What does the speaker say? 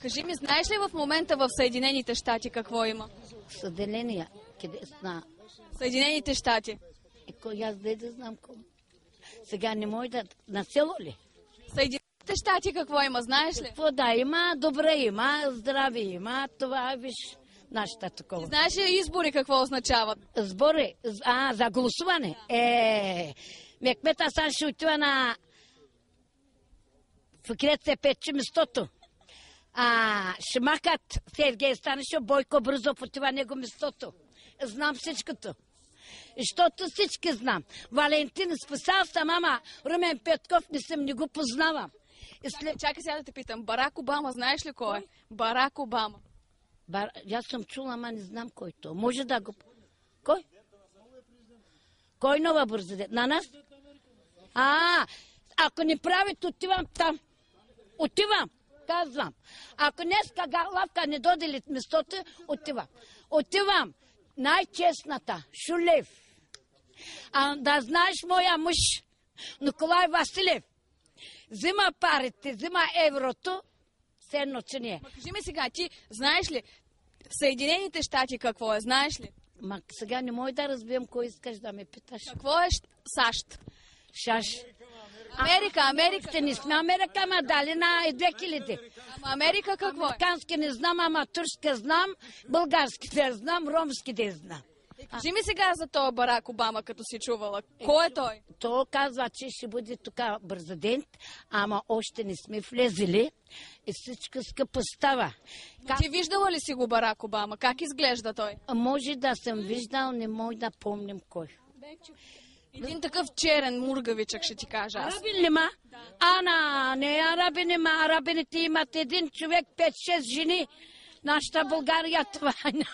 Кажи ми, знаеш ли в момента в Съединените щати какво има? Съделения, къде сна. Съединените щати. Аз да знам какво. Сега не може да... На село ли? Съединените щати какво има, знаеш ли? Какво да има, добре има, здраве има, това виж нашата такова. Знаеш ли избори какво означават? Сбори, за гласуване. Мекмета сега ще отива на Фикрет се пече местото. Ще махат Сергей Станишев, Бойко Брузов отива него местото. Знам всичкото. Защото всички знам. Валентин спасал съм, ама Румен Петков не го познавам. Чакай сега да те питам. Барак Обама, знаеш ли кой е? Барак Обама. Аз съм чула, ама не знам кой то. Може да го... Кой? Кой нова президент? На нас? Ако не правите, отивам там. Отивам, казвам. Ако днеска Галавка не дойде местото, отивам. Отивам. Най-честната, Шулев. Да знаеш моя мъж, Николай Василев, взима парите, взима еврото, все едно, че не е. Кажи ми сега, ти знаеш ли Съединените щати какво е, знаеш ли? Сега не мога да разбием кой искаш да ме питаш. Какво е САЩ? Америка. Ще не сме Америка, ама дали на 2000. Ама Америка какво е? Американски не знам, ама турски знам, български не знам, ромски не знам. Кажи ми сега за този Барак Обама, като си чувала. Кой е той? Той казва, че ще бъде тук президент, ама още не сме влезли и всичко скъпо става. Ти виждала ли си го Барак Обама? Как изглежда той? Може да съм виждал, не мога да помним кой. Един такъв черен мургавичък, ще ти кажа аз. Арабин ли ма? Не арабин има. Арабините имат един човек, 5-6 жени. Нашата България това няма.